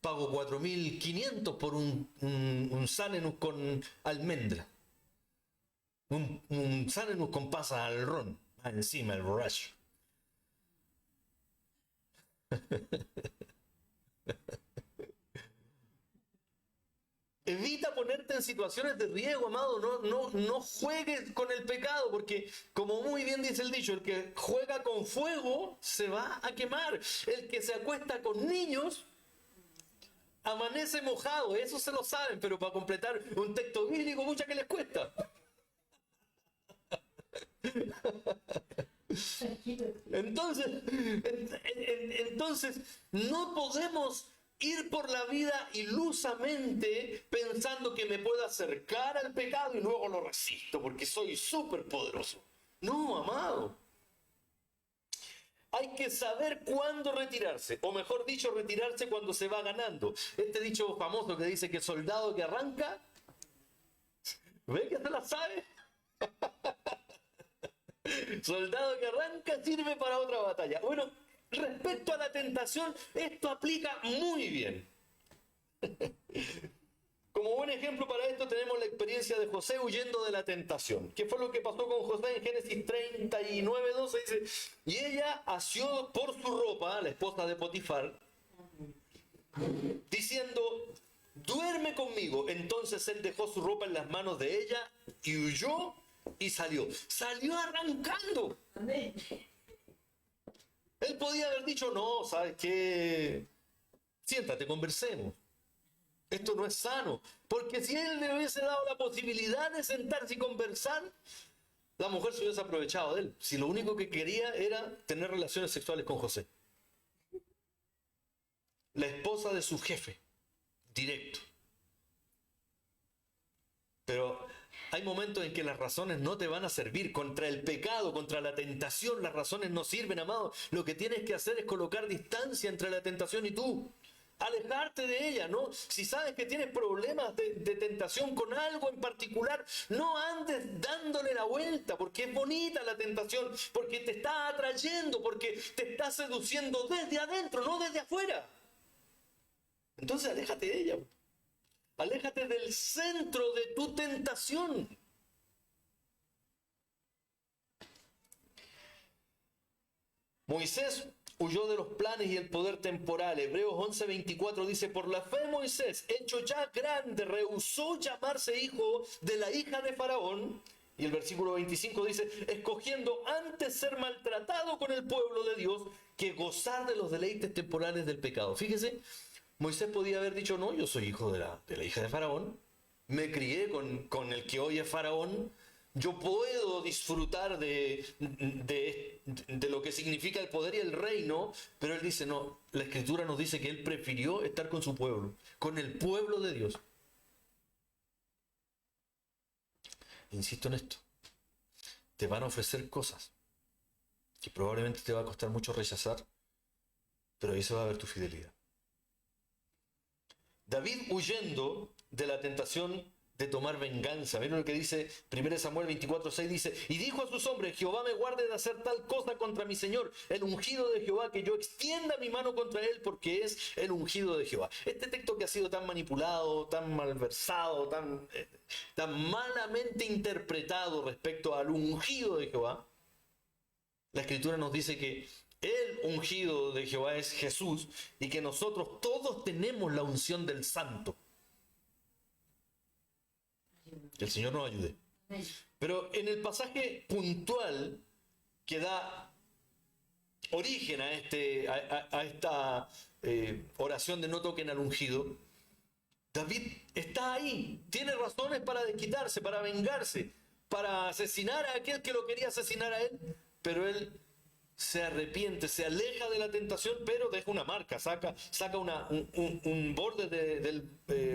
pago 4.500 por un Sanenus con almendra. Un Sanenus con pasas al ron, encima el borracho. Evita ponerte en situaciones de riesgo, amado. No juegues con el pecado, porque como muy bien dice el dicho, el que juega con fuego se va a quemar. El que se acuesta con niños amanece mojado. Eso se lo saben, pero para completar un texto bíblico, mucha que les cuesta. Entonces, no podemos ir por la vida ilusamente pensando que me puedo acercar al pecado y luego lo resisto porque soy súper poderoso. No, amado. Hay que saber cuándo retirarse, o mejor dicho, retirarse cuando se va ganando. Este dicho famoso que dice que soldado que arranca, ¿ve que se la sabe? Soldado que arranca sirve para otra batalla. Bueno, respecto a la tentación, esto aplica muy bien. Como buen ejemplo para esto tenemos la experiencia de José huyendo de la tentación. ¿Qué fue lo que pasó con José en Génesis 39:12? Dice, y ella asió por su ropa, la esposa de Potifar, diciendo, duerme conmigo. Entonces él dejó su ropa en las manos de ella y huyó y salió. Salió arrancando. Amén. Él podía haber dicho, no, ¿sabes qué? Siéntate, conversemos. Esto no es sano. Porque si él le hubiese dado la posibilidad de sentarse y conversar, la mujer se hubiese aprovechado de él, si lo único que quería era tener relaciones sexuales con José. La esposa de su jefe, directo. Pero hay momentos en que las razones no te van a servir. Contra el pecado, contra la tentación, las razones no sirven, amado. Lo que tienes que hacer es colocar distancia entre la tentación y tú. Alejarte de ella, ¿no? Si sabes que tienes problemas de tentación con algo en particular, no andes dándole la vuelta, porque es bonita la tentación, porque te está atrayendo, porque te está seduciendo desde adentro, no desde afuera. Entonces aléjate de ella. Aléjate del centro de tu tentación. Moisés huyó de los planes y el poder temporal. Hebreos 11:24 dice, por la fe Moisés, hecho ya grande, rehusó llamarse hijo de la hija de Faraón. Y el versículo 25 dice, escogiendo antes ser maltratado con el pueblo de Dios que gozar de los deleites temporales del pecado. Fíjese, Moisés podía haber dicho, no, yo soy hijo de la hija de Faraón, me crié con el que hoy es Faraón, yo puedo disfrutar de lo que significa el poder y el reino, pero él dice, no, la Escritura nos dice que él prefirió estar con su pueblo, con el pueblo de Dios. Insisto en esto, te van a ofrecer cosas que probablemente te va a costar mucho rechazar, pero ahí se va a ver tu fidelidad. David huyendo de la tentación de tomar venganza. Miren lo que dice 1 Samuel 24:6 dice, y dijo a sus hombres, Jehová me guarde de hacer tal cosa contra mi Señor, el ungido de Jehová, que yo extienda mi mano contra él, porque es el ungido de Jehová. Este texto que ha sido tan manipulado, tan malversado, tan malamente interpretado respecto al ungido de Jehová, la Escritura nos dice que el ungido de Jehová es Jesús y que nosotros todos tenemos la unción del Santo. Que el Señor nos ayude. Pero en el pasaje puntual que da origen a esta oración de no toquen al ungido, David está ahí, tiene razones para desquitarse, para vengarse, para asesinar a aquel que lo quería asesinar a él, pero él se arrepiente, se aleja de la tentación, pero deja una marca, saca un borde del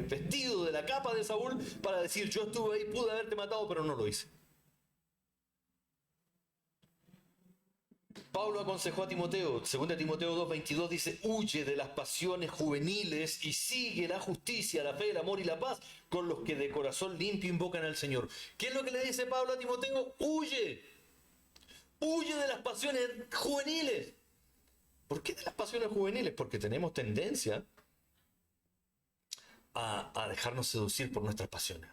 vestido, de la capa de Saúl, para decir, yo estuve ahí, pude haberte matado, pero no lo hice. Pablo aconsejó a Timoteo, 2 Timoteo 2:22 dice, huye de las pasiones juveniles y sigue la justicia, la fe, el amor y la paz con los que de corazón limpio invocan al Señor. ¿Qué es lo que le dice Pablo a Timoteo? Huye. Huye de las pasiones juveniles. ¿Por qué de las pasiones juveniles? Porque tenemos tendencia a dejarnos seducir por nuestras pasiones.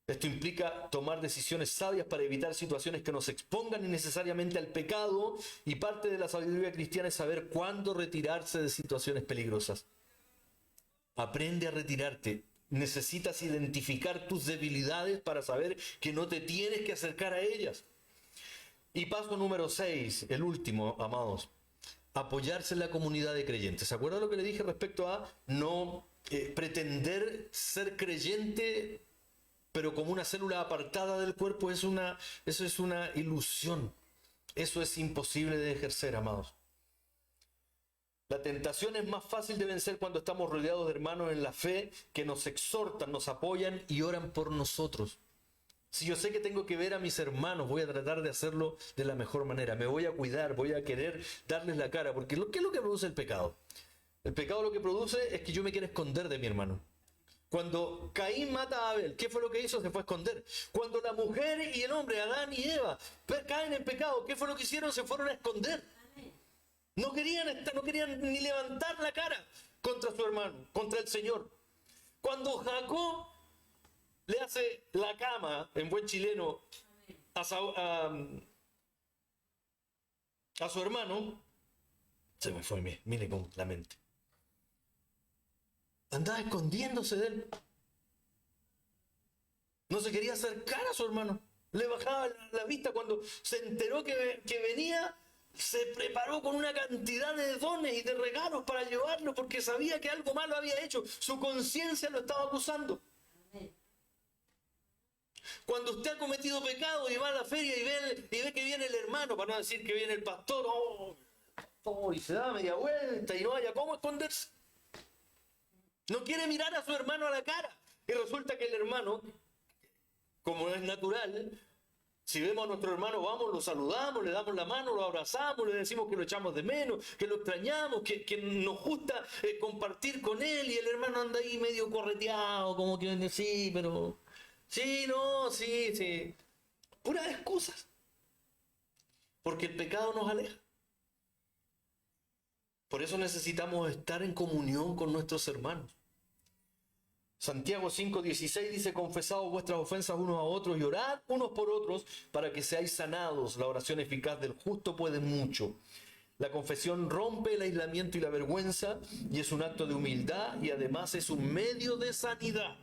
Esto implica tomar decisiones sabias para evitar situaciones que nos expongan innecesariamente al pecado, y parte de la sabiduría cristiana es saber cuándo retirarse de situaciones peligrosas. Aprende a retirarte. Necesitas identificar tus debilidades para saber que no te tienes que acercar a ellas. Y paso número 6, el último, amados, apoyarse en la comunidad de creyentes. ¿Se acuerdan lo que le dije respecto a no pretender ser creyente, pero como una célula apartada del cuerpo? Eso es una ilusión. Eso es imposible de ejercer, amados. La tentación es más fácil de vencer cuando estamos rodeados de hermanos en la fe que nos exhortan, nos apoyan y oran por nosotros. Si yo sé que tengo que ver a mis hermanos, voy a tratar de hacerlo de la mejor manera. Me voy a cuidar, voy a querer darles la cara. Porque ¿qué es lo que produce el pecado? El pecado lo que produce es que yo me quiera esconder de mi hermano. Cuando Caín mata a Abel, ¿qué fue lo que hizo? Se fue a esconder. Cuando la mujer y el hombre, Adán y Eva, caen en pecado, ¿qué fue lo que hicieron? Se fueron a esconder. No querían ni levantar la cara contra su hermano, contra el Señor. Cuando Jacob le hace la cama, en buen chileno, a su hermano, se me fue, mire con la mente. Andaba escondiéndose de él. No se quería acercar a su hermano. Le bajaba la vista. Cuando se enteró que venía, se preparó con una cantidad de dones y de regalos para llevarlo, porque sabía que algo malo había hecho. Su conciencia lo estaba acusando. Cuando usted ha cometido pecado y va a la feria y ve que viene el hermano, para no decir que viene el pastor, y se da media vuelta y no haya cómo esconderse. No quiere mirar a su hermano a la cara. Y resulta que el hermano, como es natural, si vemos a nuestro hermano, vamos, lo saludamos, le damos la mano, lo abrazamos, le decimos que lo echamos de menos, que lo extrañamos, que nos gusta compartir con él, y el hermano anda ahí medio correteado, como que sí, pero... Sí, no, sí. Puras excusas. Porque el pecado nos aleja. Por eso necesitamos estar en comunión con nuestros hermanos. Santiago 5:16 dice: confesaos vuestras ofensas unos a otros y orad unos por otros para que seáis sanados. La oración eficaz del justo puede mucho. La confesión rompe el aislamiento y la vergüenza y es un acto de humildad y además es un medio de sanidad.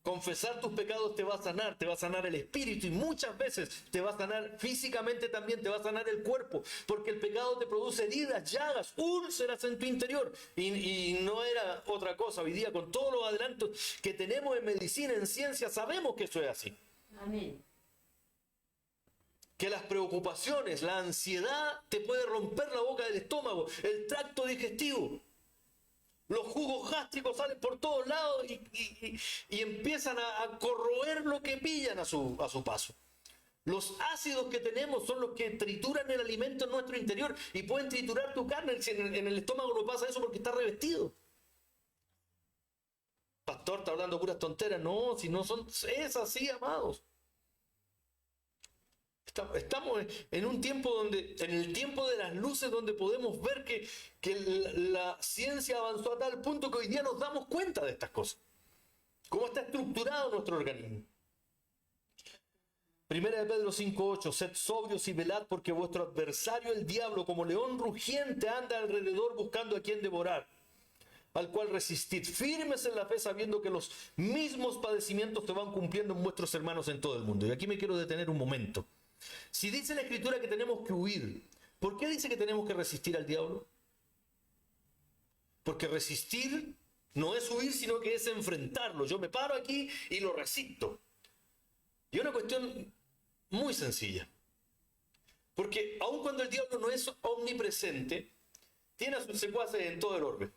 Confesar tus pecados te va a sanar el espíritu y muchas veces te va a sanar físicamente también, te va a sanar el cuerpo, porque el pecado te produce heridas, llagas, úlceras en tu interior y no era otra cosa. Hoy día con todos los adelantos que tenemos en medicina, en ciencia, sabemos que eso es así. Amén. Que las preocupaciones, la ansiedad te puede romper la boca del estómago, el tracto digestivo. Los jugos gástricos salen por todos lados y empiezan a corroer lo que pillan a su paso. Los ácidos que tenemos son los que trituran el alimento en nuestro interior y pueden triturar tu carne. En el estómago no pasa eso porque está revestido. Pastor, está hablando puras tonteras. No, si no son, es así, amados. Estamos en un tiempo donde, en el tiempo de las luces, donde podemos ver que la ciencia avanzó a tal punto que hoy día nos damos cuenta de estas cosas. Cómo está estructurado nuestro organismo. Primera de Pedro 5:8: sed sobrios y velad, porque vuestro adversario el diablo, como león rugiente, anda alrededor buscando a quien devorar, al cual resistid firmes en la fe, sabiendo que los mismos padecimientos se van cumpliendo en vuestros hermanos en todo el mundo. Y aquí me quiero detener un momento. Si dice la Escritura que tenemos que huir, ¿por qué dice que tenemos que resistir al diablo? Porque resistir no es huir, sino que es enfrentarlo. Yo me paro aquí y lo resisto. Y una cuestión muy sencilla. Porque aun cuando el diablo no es omnipresente, tiene a sus secuaces en todo el orbe.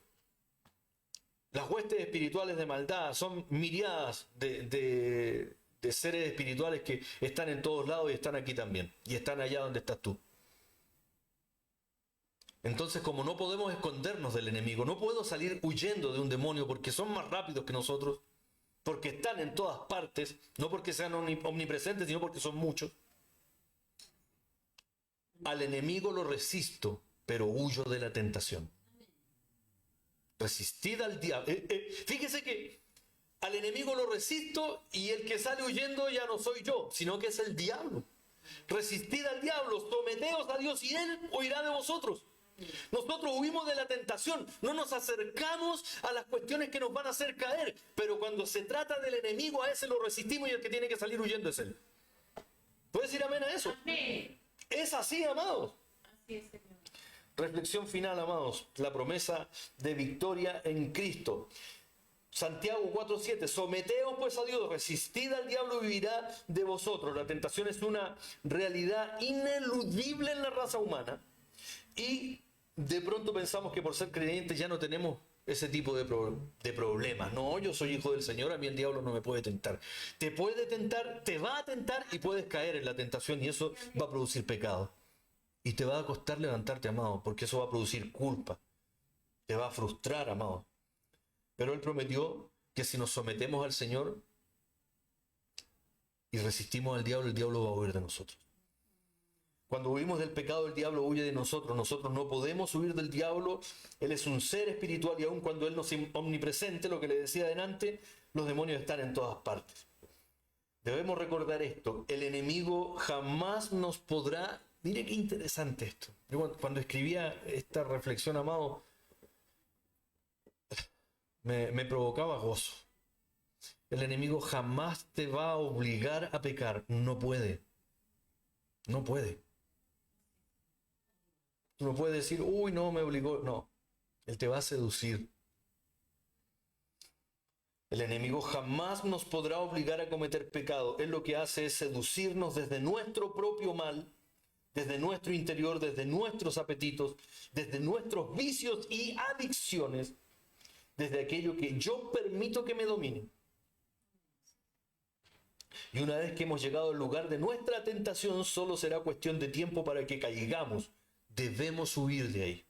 Las huestes espirituales de maldad son miriadas de seres espirituales que están en todos lados y están aquí también. Y están allá donde estás tú. Entonces, como no podemos escondernos del enemigo, no puedo salir huyendo de un demonio porque son más rápidos que nosotros, porque están en todas partes, no porque sean omnipresentes, sino porque son muchos. Al enemigo lo resisto, pero huyo de la tentación. Resistid al diablo. Fíjese que al enemigo lo resisto y el que sale huyendo ya no soy yo, sino que es el diablo. Resistid al diablo, someteos a Dios y Él huirá de vosotros. Nosotros huimos de la tentación, no nos acercamos a las cuestiones que nos van a hacer caer, pero cuando se trata del enemigo, a ese lo resistimos y el que tiene que salir huyendo es Él. ¿Puedes decir amén a eso? Amén. Es así, amados. Así es, Señor. Reflexión final, amados. La promesa de victoria en Cristo. Santiago 4:7: someteos pues a Dios, resistid al diablo y vivirá de vosotros. La tentación es una realidad ineludible en la raza humana y de pronto pensamos que por ser creyentes ya no tenemos ese tipo de problemas. No, yo soy hijo del Señor, a mí el diablo no me puede tentar. Te puede tentar, te va a tentar y puedes caer en la tentación y eso va a producir pecado. Y te va a costar levantarte, amado, porque eso va a producir culpa. Te va a frustrar, amado. Pero Él prometió que si nos sometemos al Señor y resistimos al diablo, el diablo va a huir de nosotros. Cuando huimos del pecado, el diablo huye de nosotros. Nosotros no podemos huir del diablo. Él es un ser espiritual y aun cuando Él no es omnipresente, lo que le decía adelante, los demonios están en todas partes. Debemos recordar esto. El enemigo jamás nos podrá... Mire qué interesante esto. Yo cuando escribía esta reflexión, amado, me provocaba gozo. El enemigo jamás te va a obligar a pecar. No puede. No puede. Tú no puedes decir, uy, no, me obligó. No. Él te va a seducir. El enemigo jamás nos podrá obligar a cometer pecado. Él lo que hace es seducirnos desde nuestro propio mal, desde nuestro interior, desde nuestros apetitos, desde nuestros vicios y adicciones, desde aquello que yo permito que me domine. Y una vez que hemos llegado al lugar de nuestra tentación, solo será cuestión de tiempo para que caigamos. Debemos huir de ahí.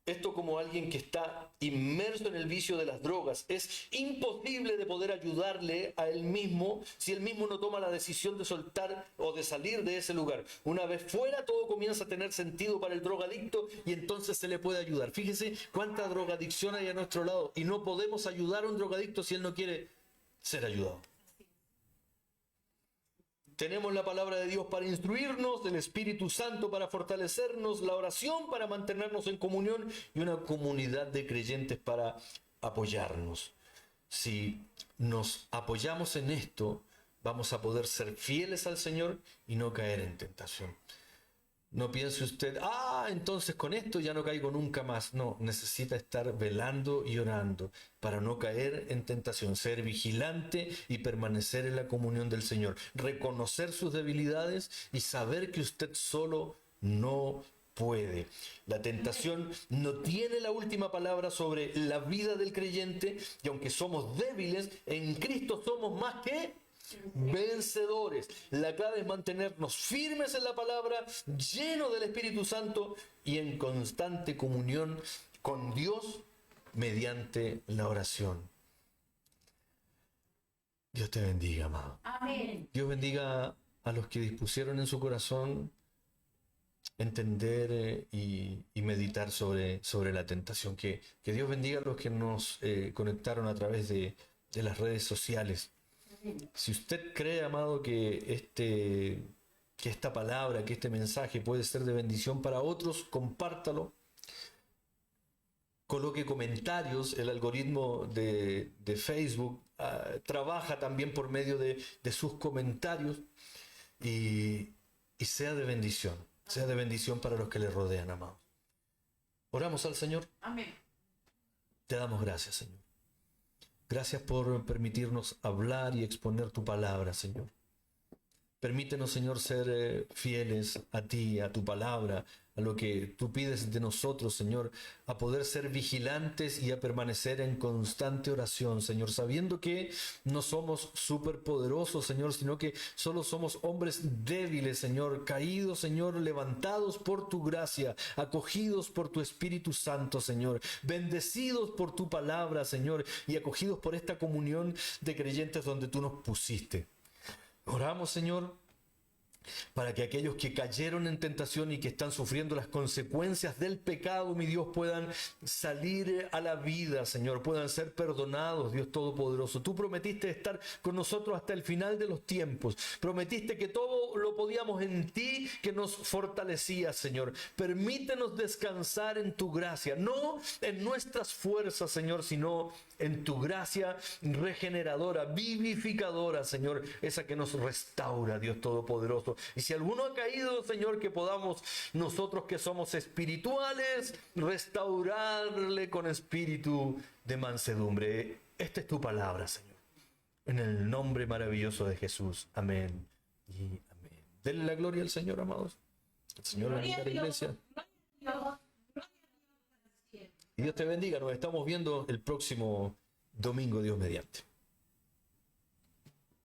Esto como alguien que está inmerso en el vicio de las drogas. Es imposible de poder ayudarle a él mismo si él mismo no toma la decisión de soltar o de salir de ese lugar. Una vez fuera, todo comienza a tener sentido para el drogadicto y entonces se le puede ayudar. Fíjese cuánta drogadicción hay a nuestro lado y no podemos ayudar a un drogadicto si él no quiere ser ayudado. Tenemos la palabra de Dios para instruirnos, el Espíritu Santo para fortalecernos, la oración para mantenernos en comunión y una comunidad de creyentes para apoyarnos. Si nos apoyamos en esto, vamos a poder ser fieles al Señor y no caer en tentación. No piense usted, entonces con esto ya no caigo nunca más. No, necesita estar velando y orando para no caer en tentación, ser vigilante y permanecer en la comunión del Señor, reconocer sus debilidades y saber que usted solo no puede. La tentación no tiene la última palabra sobre la vida del creyente y aunque somos débiles, en Cristo somos más que vencedores. La clave es mantenernos firmes en la palabra, llenos del Espíritu Santo y en constante comunión con Dios mediante la oración. Dios te bendiga, amado. Amén. Dios bendiga a los que dispusieron en su corazón entender y meditar sobre la tentación. Que Dios bendiga a los que nos conectaron a través de las redes sociales. Si usted cree, amado, que esta palabra, que este mensaje puede ser de bendición para otros, compártalo. Coloque comentarios. El algoritmo de Facebook trabaja también por medio de sus comentarios y sea de bendición. Sea de bendición para los que le rodean, amado. Oramos al Señor. Amén. Te damos gracias, Señor. Gracias por permitirnos hablar y exponer tu palabra, Señor. Permítenos, Señor, ser fieles a ti, a tu palabra, a lo que tú pides de nosotros, Señor, a poder ser vigilantes y a permanecer en constante oración, Señor, sabiendo que no somos superpoderosos, Señor, sino que solo somos hombres débiles, Señor, caídos, Señor, levantados por tu gracia, acogidos por tu Espíritu Santo, Señor, bendecidos por tu palabra, Señor, y acogidos por esta comunión de creyentes donde tú nos pusiste. Oramos, Señor, para que aquellos que cayeron en tentación y que están sufriendo las consecuencias del pecado, mi Dios, puedan salir a la vida, Señor, puedan ser perdonados, Dios Todopoderoso. Tú prometiste estar con nosotros hasta el final de los tiempos. Prometiste que todo lo podíamos en ti, que nos fortalecía, Señor. Permítenos descansar en tu gracia, no en nuestras fuerzas, Señor, sino en tu gracia regeneradora, vivificadora, Señor, esa que nos restaura, Dios Todopoderoso. Y si alguno ha caído, Señor, que podamos nosotros que somos espirituales, restaurarle con espíritu de mansedumbre. Esta es tu palabra, Señor. En el nombre maravilloso de Jesús. Amén y amén. Denle la gloria al Señor, amados. El Señor bendiga a la iglesia. Y Dios te bendiga. Nos estamos viendo el próximo domingo, Dios mediante.